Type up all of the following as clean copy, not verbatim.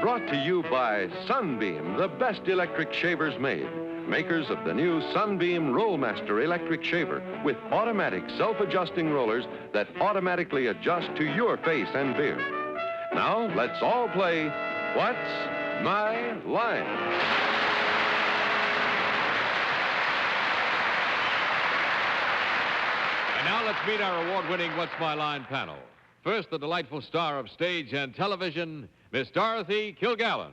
Brought to you by Sunbeam, the best electric shavers made. Makers of the new Sunbeam Rollmaster electric shaver with automatic self-adjusting rollers that automatically adjust to your face and beard. Now, let's all play What's My Line? And now let's meet our award-winning What's My Line panel. First, the delightful star of stage and television, Miss Dorothy Kilgallen.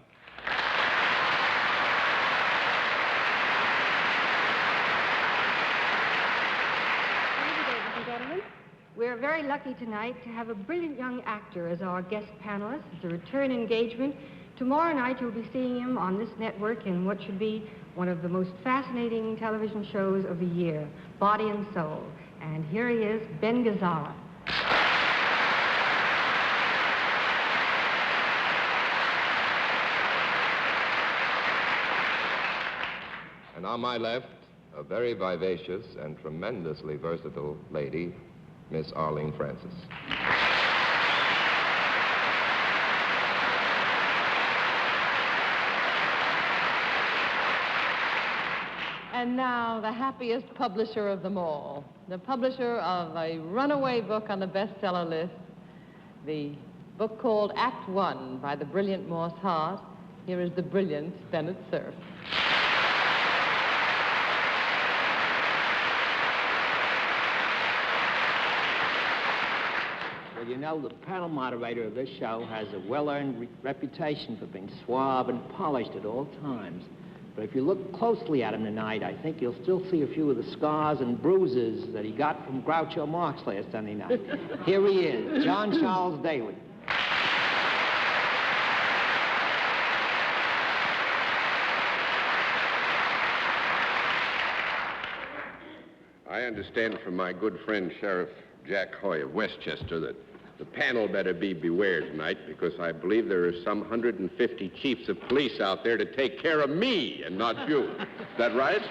We're very lucky tonight to have a brilliant young actor as our guest panelist. It's a return engagement. Tomorrow night you'll be seeing him on this network in what should be one of the most fascinating television shows of the year, Body and Soul. And here he is, Ben Gazzara. And on my left, a very vivacious and tremendously versatile lady, Miss Arlene Francis. And now, the happiest publisher of them all, the publisher of a runaway book on the bestseller list, the book called Act One by the brilliant Morse Hart. Here is the brilliant Bennett Cerf. Well, you know, the panel moderator of this show has a well-earned reputation for being suave and polished at all times. But if you look closely at him tonight, I think you'll still see a few of the scars and bruises that he got from Groucho Marx last Sunday night. Here he is, John Charles Daly. I understand from my good friend Sheriff Jack Hoy of Westchester that the panel better be beware tonight, because I believe there are some 150 chiefs of police out there to take care of me and not you. Is that right?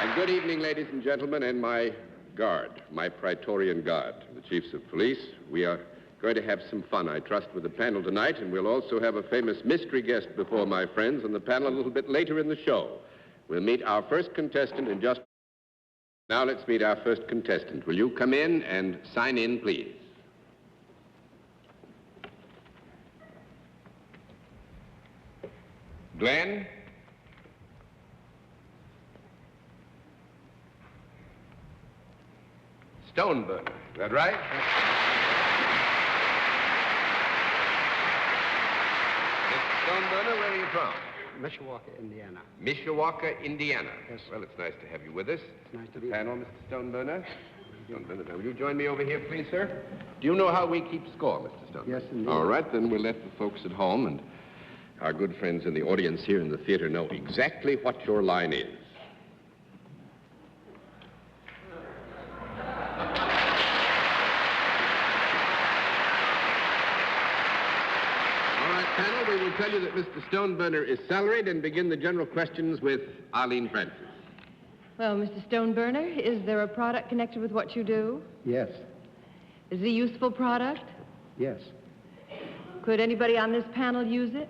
And good evening, ladies and gentlemen, and my guard, my Praetorian Guard, the chiefs of police. We are going to have some fun, I trust, with the panel tonight, and we'll also have a famous mystery guest before my friends on the panel a little bit later in the show. We'll meet our first contestant in just... Now let's meet our first contestant. Will you come in and sign in, please? Glen? Stoneburner, is that right? Mr. Stoneburner, where are you from? Mishawaka, Indiana. Mishawaka, Indiana. Yes. Well, it's nice to have you with us. It's nice to the be panel, Mr. Stoneburner. Stoneburner, will you join me over here, please, sir? Do you know how we keep score, Mr. Stoneburner? Yes, indeed. All right, then we'll let the folks at home and our good friends in the audience here in the theater know exactly what your line is. Panel, we will tell you that Mr. Stoneburner is salaried and begin the general questions with Arlene Francis. Well, Mr. Stoneburner, is there a product connected with what you do? Yes. Is it a useful product? Yes. Could anybody on this panel use it?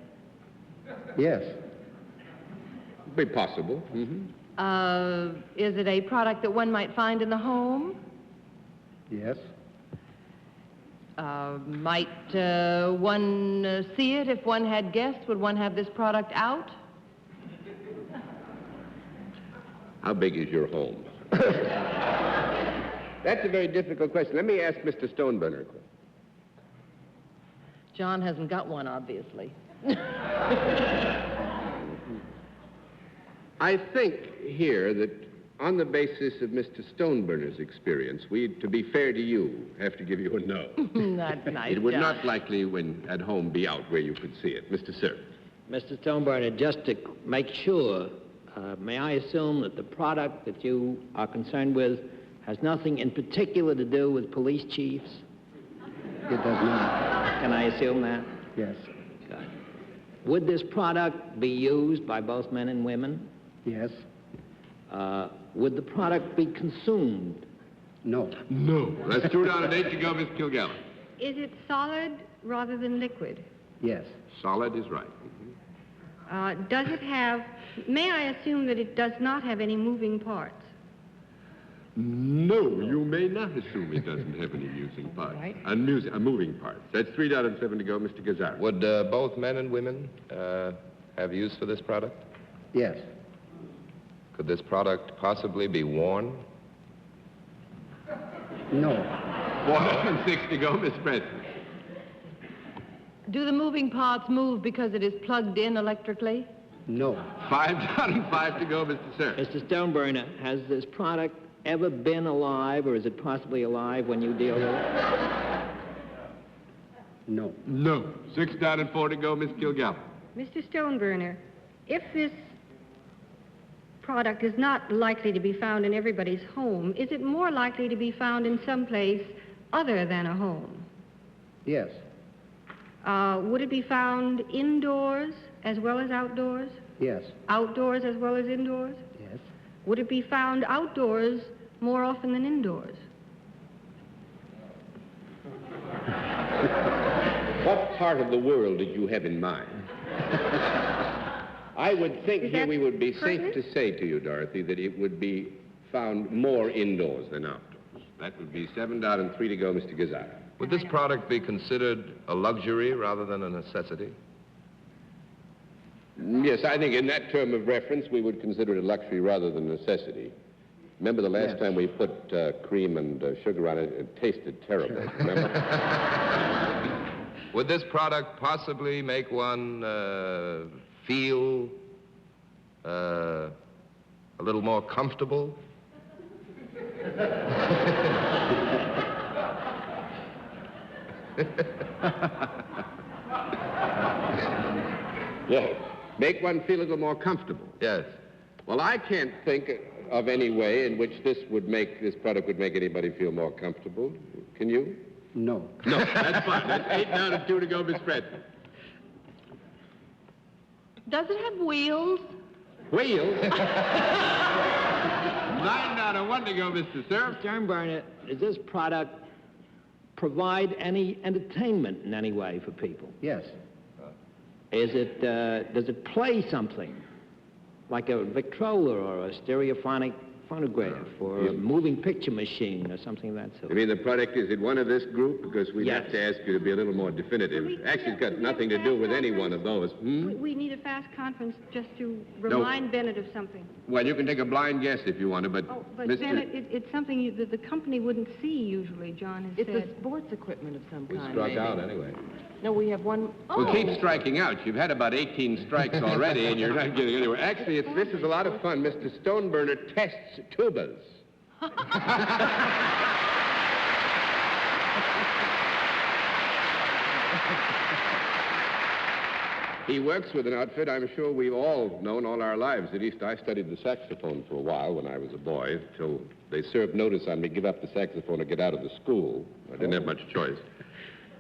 Yes. Be possible. Mm-hmm. Is it a product that one might find in the home? Yes. Might one see it if one had guests? Would one have this product out? How big is your home? That's a very difficult question. Let me ask Mr. Stoneburner. John hasn't got one, obviously. I think here that on the basis of Mr. Stoneburner's experience, we, to be fair to you, have to give you a no. That's nice, It would John. not likely, when at home, be out where you could see it. Mr. Cerf. Mr. Stoneburner, just to make sure, may I assume that the product that you are concerned with has nothing in particular to do with police chiefs? It does not. Can I assume that? Yes. Good. Would this product be used by both men and women? Yes. Would the product be consumed? No. No. Let's throw down a date to go, Miss Kilgallen. Is it solid rather than liquid? Yes. Solid is right. Does it have, may I assume that it does not have any moving parts? No, you may not assume it doesn't have any moving parts. Right. Moving parts. That's $3.07 to go, Mr. Gazzara. Would both men and women have use for this product? Yes. Could this product possibly be worn? No. $1.06 to go, Miss Preston. Do the moving parts move because it is plugged in electrically? No. $5.05 to go, Mr. Cerf. Mr. Stoneburner, has this product ever been alive, or is it possibly alive when you deal with it? No. No. $6.04 to go, Miss Kilgallen. Mr. Stoneburner, if this product is not likely to be found in everybody's home, is it more likely to be found in some place other than a home? Yes. Would it be found indoors as well as outdoors? Yes. Outdoors as well as indoors? Yes. Would it be found outdoors more often than indoors? What part of the world did you have in mind? I would think here we would be safe to say to you, Dorothy, that it would be found more indoors than outdoors. That would be $7.03 to go, Mr. Gazzara. Would this product be considered a luxury rather than a necessity? Yes, I think in that term of reference, we would consider it a luxury rather than a necessity. Remember the last time we put cream and sugar on it, it tasted terrible, remember? Would this product possibly make one feel a little more comfortable? Yes. Make one feel a little more comfortable. Yes. Well, I can't think of any way in which this product would make anybody feel more comfortable. Can you? No. No, that's fine. That's $8.02 to go, Miss Preston. Does it have wheels? Wheels? $9.01 to go, Mr. Cerf. Stoneburner, does this product provide any entertainment in any way for people? Yes. Does it play something? Like a Victrola or a stereophonic phonograph or a moving picture machine or something of that sort? You mean the product is in one of this group? Because we'd have to ask you to be a little more definitive. Actually, it's got nothing to do with any one of those. We need a fast conference just to remind Bennett of something. Well, you can take a blind guess if you want to, but... Oh, but Mr. Bennett, it's something that the company wouldn't see usually, John has It's said. a sports equipment of some We kind. struck maybe. out anyway. No, we have one. Well, keep striking out. You've had about 18 strikes already, and you're not getting anywhere. Actually, this is a lot of fun. Mr. Stoneburner tests tubas. He works with an outfit I'm sure we've all known all our lives. At least I studied the saxophone for a while when I was a boy, till they served notice on me, give up the saxophone or get out of the school. I didn't have much choice.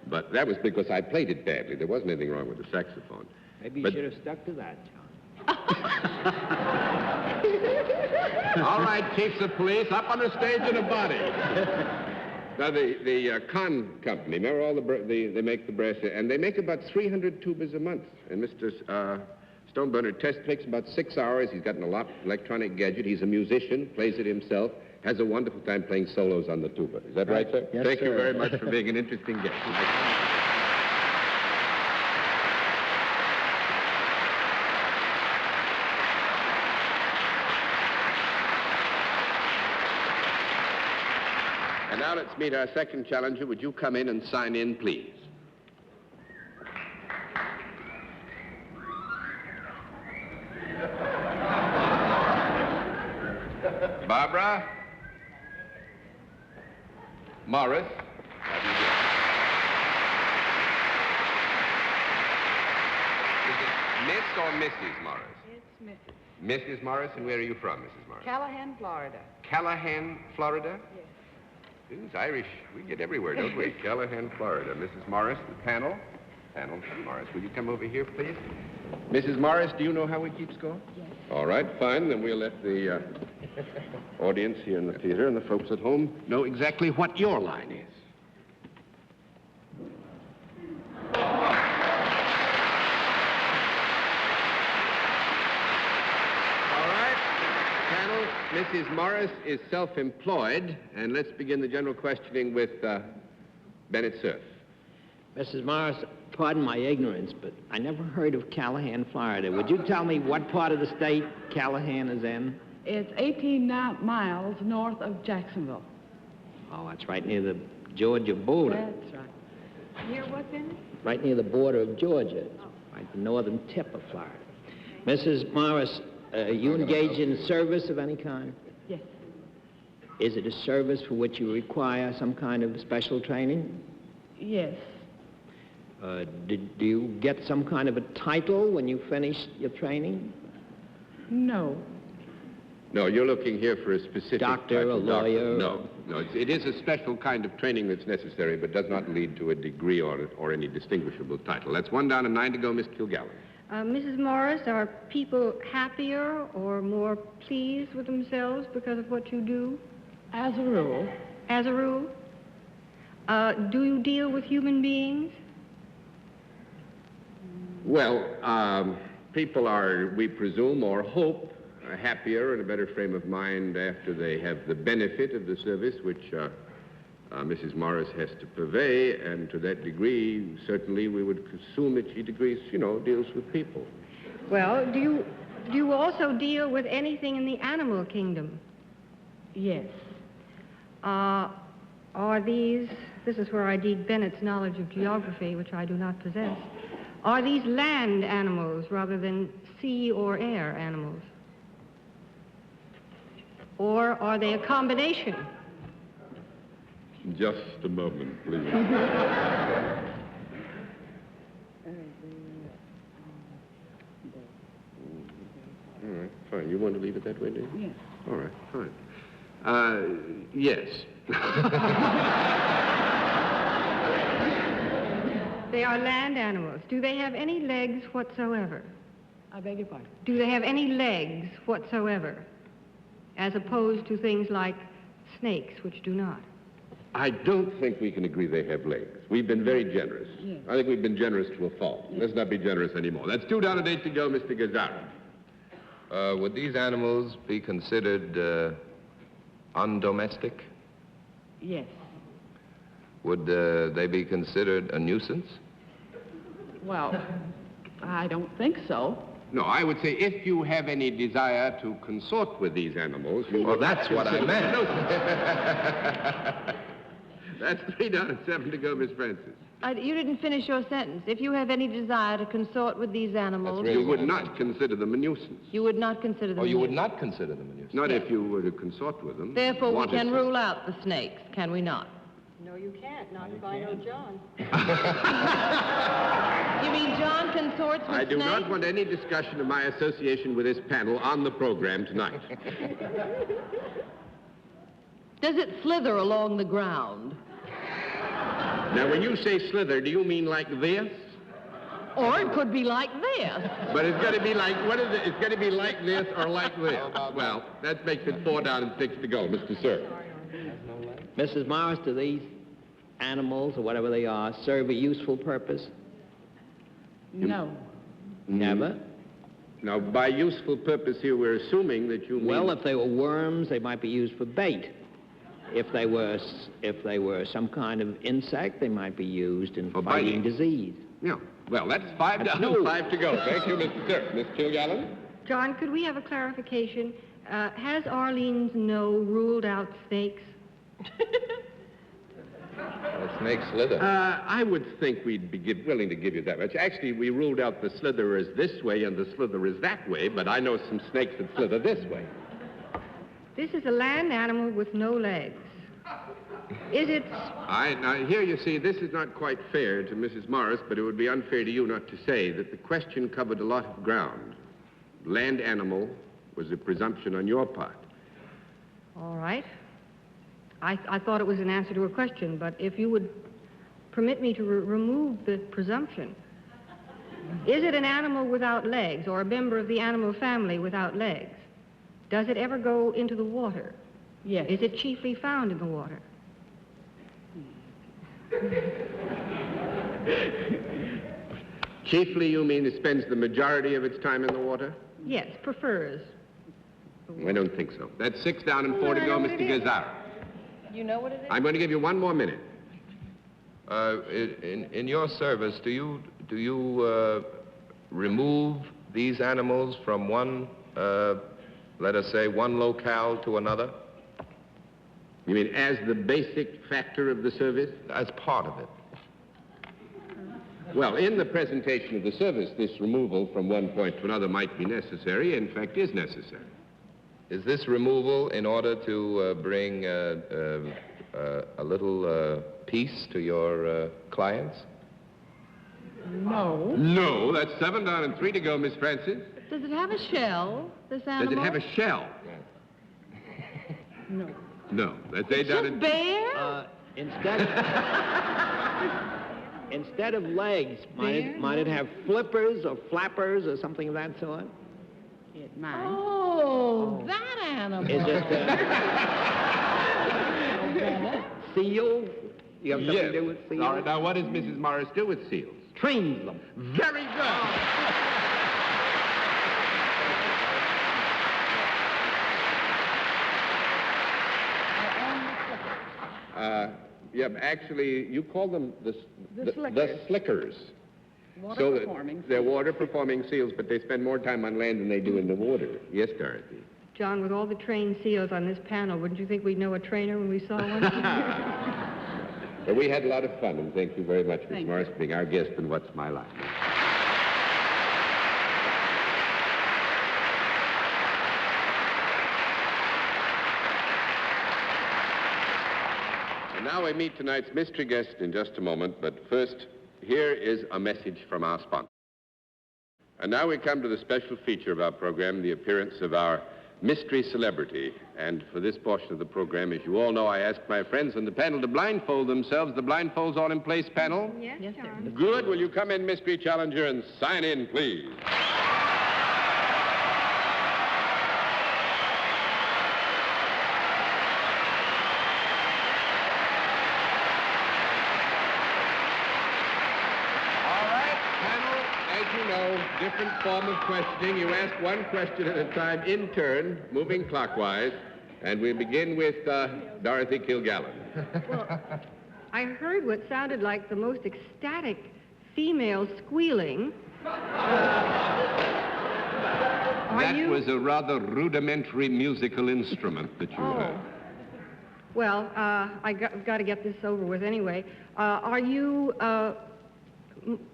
But that was because I played it badly. There wasn't anything wrong with the saxophone. Maybe you should have stuck to that, John. All right, chiefs of police, up on the stage in a body. Now, the con company, remember all they make the brass, and they make about 300 tubas a month. And Mr. Stoneburner takes about 6 hours. He's got an electronic gadget. He's a musician, plays it himself, has a wonderful time playing solos on the tuba. Is that right, sir? Yes, Thank you sir. very much for being an interesting guest. And now let's meet our second challenger. Would you come in and sign in, please? Barbara? Morris? How do you do? Is it Miss or Mrs. Morris? It's Mrs. Mrs. Morris, and where are you from, Mrs. Morris? Callahan, Florida. Callahan, Florida? Yes. It's Irish. We get everywhere, don't we? Callahan, Florida. Mrs. Morris, the panel. Panel, Morris, will you come over here, please? Mrs. Morris, do you know how it keeps going? Yes. All right, fine. Then we'll let the audience here in the theater and the folks at home know exactly what your line is. Mrs. Morris is self-employed, and let's begin the general questioning with Bennett Cerf. Mrs. Morris, pardon my ignorance, but I never heard of Callahan, Florida. Would you tell me what part of the state Callahan is in? It's 18 miles north of Jacksonville. Oh, that's right near the Georgia border. That's right. Near what, then? Right near the border of Georgia, right the northern tip of Florida. Mrs. Morris, you engage in service of any kind? Yes. Is it a service for which you require some kind of special training? Yes. Do you get some kind of a title when you finish your training? No. No, you're looking here for a specific Doctor, type a of doctor. lawyer? No, it is a special kind of training that's necessary, but does not lead to a degree or any distinguishable title. That's 1 down and 9 to go, Miss Kilgallen. Mrs. Morris, are people happier or more pleased with themselves because of what you do? As a rule. As a rule? Do you deal with human beings? Well, people are, we presume, or hope, happier and a better frame of mind after they have the benefit of the service which Mrs. Morris has to purvey, and to that degree, certainly we would assume that she deals with people. Well, do you also deal with anything in the animal kingdom? Yes. Are these, this is where I need Bennett's knowledge of geography, which I do not possess. Are these land animals rather than sea or air animals? Or are they a combination? Just a moment, please. All right, fine. You want to leave it that way, do you? Yes. All right, fine. Yes. They are land animals. Do they have any legs whatsoever? I beg your pardon. Do they have any legs whatsoever? As opposed to things like snakes, which do not. I don't think we can agree they have legs. We've been very generous. Yes. I think we've been generous to a fault. Yes. Let's not be generous anymore. That's 2 down and 8 to go, Mr. Gazzara. Would these animals be considered undomestic? Yes. Would they be considered a nuisance? Well, I don't think so. No, I would say if you have any desire to consort with these animals, you Well, that's what I meant. That's 3 down and 7 to go, Miss Francis. You didn't finish your sentence. If you have any desire to consort with these animals, You would not consider them a nuisance. you would not consider them. Oh, you would nuisance. not consider them a nuisance? Not if you were to consort with them. Therefore, we Wanted can to. rule out the snakes, can we not? No, you can't. Not if I know John. You mean John consorts with I do snakes? not want any discussion of my association with this panel on the program tonight. Does it slither along the ground? Now, when you say slither, do you mean like this? Or it could be like this. But it's going to be like, what is it? It's going to be like this or like this. Well, that makes it 4 down and 6 to go, Mr. Cerf. Mrs. Morris, do these animals, or whatever they are, serve a useful purpose? No. Never? Now, by useful purpose here, we're assuming that you mean... Well, if they were worms, they might be used for bait. If they were some kind of insect, they might be used in For fighting biting. disease. Yeah. Well, that's 5 down and 5 to go. Thank you, Mr. Cerf. Miss Kilgallen? John, could we have a clarification? Has Arlene's no ruled out snakes? Snakes slither. I would think we'd be willing to give you that much. Actually, we ruled out the slither is this way and the slither is that way, but I know some snakes that slither this way. This is a land animal with no legs. Is it... Now, here you see, this is not quite fair to Mrs. Morris, but it would be unfair to you not to say that the question covered a lot of ground. Land animal was a presumption on your part. All right. I thought it was an answer to a question, but if you would permit me to remove the presumption. Is it an animal without legs, or a member of the animal family without legs? Does it ever go into the water? Yes. Is it chiefly found in the water? Chiefly, you mean it spends the majority of its time in the water? Yes, prefers I don't think so. That's 6 down and 4 to go, Mr. Gazzara. You know what it is? I'm going to give you 1 more minute. In your service, do you remove these animals from one, let us say, one locale to another? You mean as the basic factor of the service? As part of it. Well, in the presentation of the service, this removal from one point to another might be necessary, in fact, is necessary. Is this removal in order to bring a little peace to your clients? No. No, that's 7 down and 3 to go, Miss Francis. Does it have a shell, this animal? Does it have a shell? No. No, that's 8 down and... Bare? Instead of legs, might it have flippers or flappers or something of that sort? It might. Oh, that animal. Is it seal? You have something to do with seals? All right, now what does Mrs. Morris do with seals? Trains them. Very good. Yeah, actually, you call them the slickers. Water-performing. They're water-performing seals, but they spend more time on land than they do in the water. Yes, Dorothy? John, with all the trained seals on this panel, wouldn't you think we'd know a trainer when we saw one? Well, we had a lot of fun, and thank you very much, Miss Thank Morris, for being our guest in What's My Line. And now we meet tonight's mystery guest in just a moment, but first, here is a message from our sponsor. And now we come to the special feature of our program, the appearance of our mystery celebrity. And for this portion of the program, as you all know, I ask my friends on the panel to blindfold themselves. The blindfolds all in place, panel? Yes, John. Good. Will you come in, mystery challenger, and sign in, please? Different form of questioning. You ask one question at a time in turn, moving clockwise, and we begin with Dorothy Kilgallen. Well, I heard what sounded like the most ecstatic female squealing. That was a rather rudimentary musical instrument that you heard. Well, I've got to get this over with anyway. Are you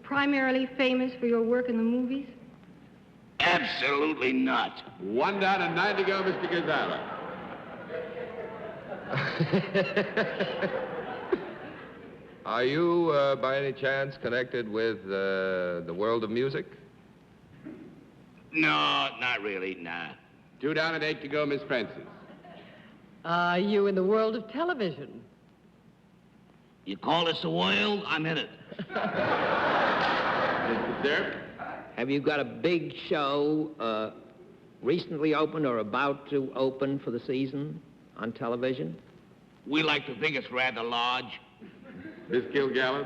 primarily famous for your work in the movies? Absolutely not. 1 down and 9 to go, Mr. Gazzara. Are you, by any chance, connected with the world of music? No, not really, nah. 2 down and 8 to go, Miss Francis. Are you in the world of television? You call this a world, I'm in it. Mr. Cerf? Have you got a big show recently opened or about to open for the season on television? We like to think it's rather large. Miss Kilgallen?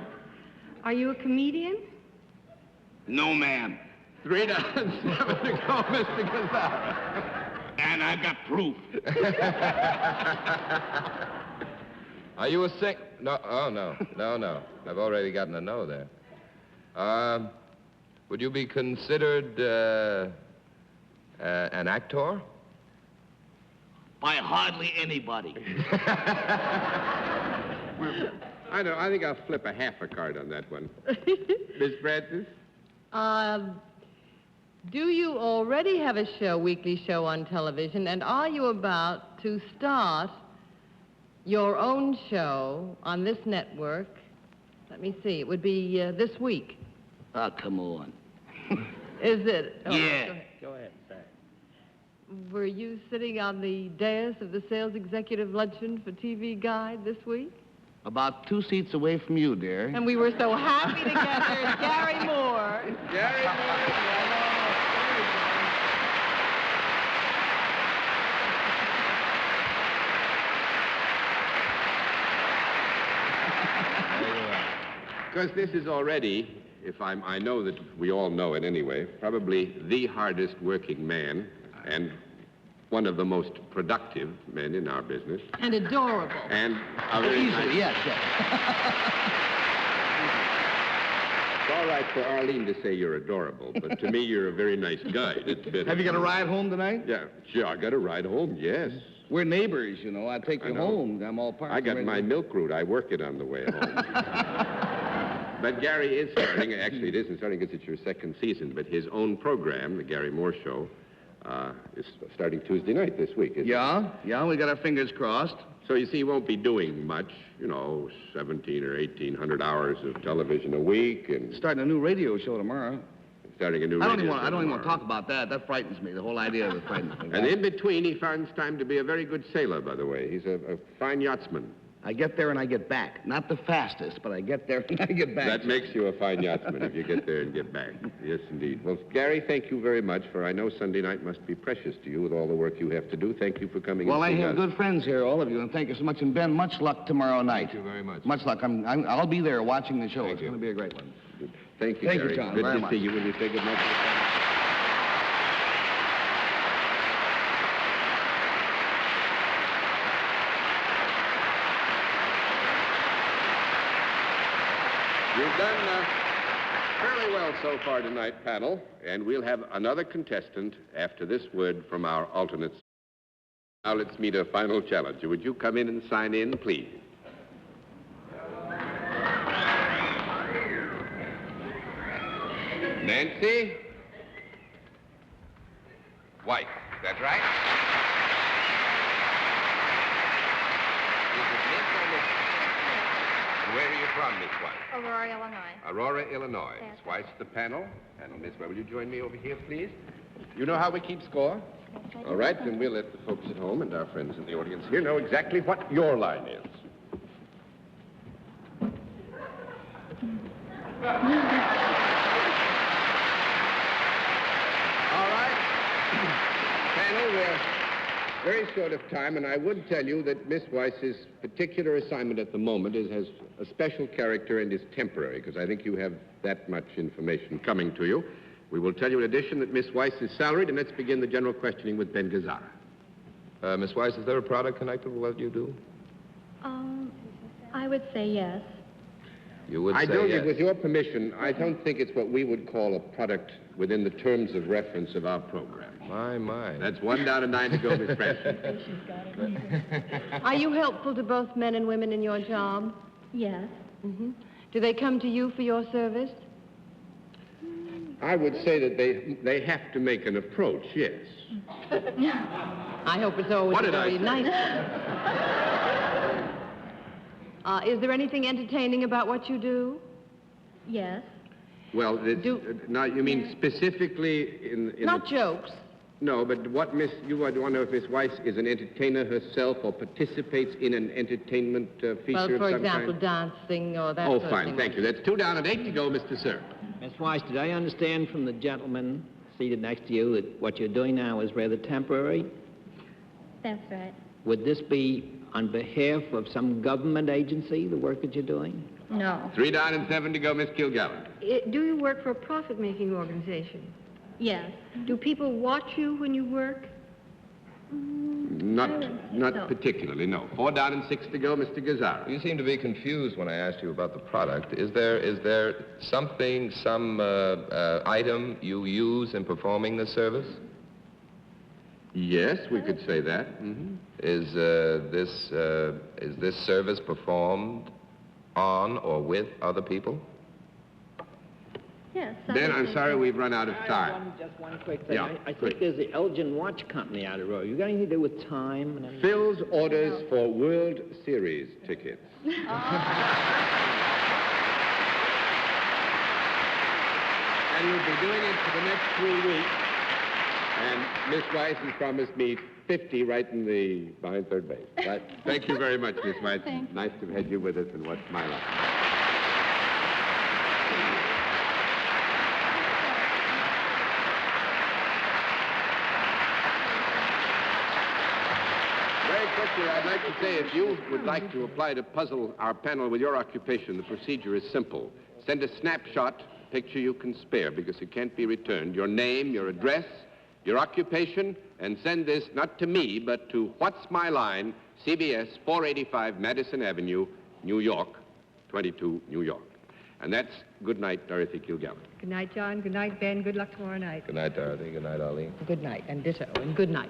Are you a comedian? No, ma'am. 3 down and 7 to go, Mr. Gazzara. And I've got proof. Are you a sing... No, oh, no. I've already gotten a no there. Would you be considered an actor? By hardly anybody. I know. I think I'll flip a half a card on that one. Miss Francis? Do you already have a weekly show on television, and are you about to start your own show on this network? Let me see. It would be this week. Oh, come on. Is it? Oh, Yeah. Go ahead, sir. Were you sitting on the dais of the sales executive luncheon for TV Guide this week? About 2 seats away from you, dear. And we were so happy together. Garry Moore. Garry Moore. Because this is already, I know that we all know it anyway, probably the hardest working man and one of the most productive men in our business. And adorable. And a very nice... Yes. It's all right for Arlene to say you're adorable, but to me, you're a very nice guy. Have you got a ride home tonight? Yeah, sure, I got a ride home, yes. We're neighbors, you know. I take you home. I'm all part I got my milk route. I work it on the way home. But Garry is starting. Actually, it isn't starting because it's your second season, but his own program, the Garry Moore Show, is starting Tuesday night this week, isn't it? Yeah, we got our fingers crossed. So you see, he won't be doing much, 17 or 1,800 hours of television a week, and Starting a new radio show tomorrow. starting a new I don't radio even show want to tomorrow. talk about that. That frightens me. The whole idea of it frightens me. And in between, he finds time to be a very good sailor, by the way. He's a fine yachtsman. I get there and I get back. Not the fastest, but I get there and I get back. That makes you a fine yachtsman if you get there and get back. Yes, indeed. Well, Garry, thank you very much, for I know Sunday night must be precious to you with all the work you have to do. Thank you for coming. Well, I and seeing have us. good friends here, all of you, and thank you so much. And Ben, much luck tomorrow night. Thank you very much. Much luck. I'll be there watching the show. Thank It's you. going to be a great one. Thank you, Thank you, Garry. John, Good very to much. see you. Will you say good night to the family? You've done fairly well so far tonight, panel, and we'll have another contestant after this word from our alternates. Now let's meet a final challenger. Would you come in and sign in, please? Nancy? White, that's right? Is it Miss or Miss? And where are you from, Miss White? Aurora, Illinois. Aurora, Illinois. Yes. Miss White's the panel. Panel, Miss White, will you join me over here, please? You know how we keep score? All right, then we'll let the folks at home and our friends in the audience here know exactly what your line is. All right. Panel, we're very short of time, and I would tell you that Miss Weiss's particular assignment at the moment has a special character and is temporary, because I think you have that much information coming to you. We will tell you in addition that Miss Weiss is salaried, and let's begin the general questioning with Ben Gazzara. Miss Weiss, is there a product connected with what you do? I would say yes. You would I say don't, yes. with your permission, I don't think it's what we would call a product within the terms of reference of our program. My. That's 1 down and 9 to go, Miss Francis. Are you helpful to both men and women in your job? Yes. Mm-hmm. Do they come to you for your service? I would say that they have to make an approach, yes. I hope it's always What a did I very say? nice one. Is there anything entertaining about what you do? Yes. Well, now you mean specifically in Not jokes. No, but what you would want to know if Miss Weiss is an entertainer herself or participates in an entertainment feature Well, of for some example, kind? dancing or that Oh, sort of fine, thing. thank you. That's 2 down and 8 to go, Mr. Cerf. Miss Weiss, did I understand from the gentleman seated next to you that what you're doing now is rather temporary? That's right. Would this be on behalf of some government agency, the work that you're doing? No. 3 down and 7 to go, Miss Kilgallen. Do you work for a profit-making organization? Yes. Do people watch you when you work? Not so. particularly, no. 4 down and 6 to go, Mr. Gazzara. You seem to be confused when I asked you about the product. Is there something, some item you use in performing this service? Yes, we could say that. Mm-hmm. Is this service performed on or with other people? Yes. Ben, I'm sorry we've run out of time. Just one quick thing. Yeah, I quick. think there's the Elgin Watch Company out of Row. You got anything to do with time? And anything? Phil's orders for World Series tickets. And we'll be doing it for the next 3 weeks. And Miss Weiss has promised me 50 right behind third base. Right? Thank you very much, Miss Weiss. Thanks. Nice to have had you with us, and what's my luck? Very quickly, I'd like to say if you would like to apply to puzzle our panel with your occupation, the procedure is simple. Send a snapshot picture you can spare because it can't be returned. Your name, your address, your occupation, and send this not to me, but to What's My Line, CBS 485 Madison Avenue, New York, 22, New York. And that's good night, Dorothy Kilgallen. Good night, John. Good night, Ben. Good luck tomorrow night. Good night, Dorothy. Good night, Arlene. Good night, and ditto, and good night.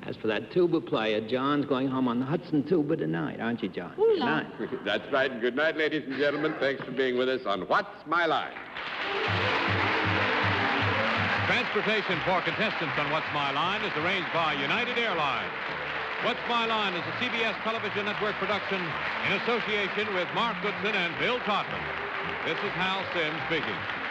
As for that tuba player, John's going home on the Hudson tuba tonight, aren't you, John? Good night. That's right, and good night, ladies and gentlemen. Thanks for being with us on What's My Line. Transportation for contestants on What's My Line is arranged by United Airlines. What's My Line is a CBS Television Network production in association with Mark Goodson and Bill Todman. This is Hal Sims speaking.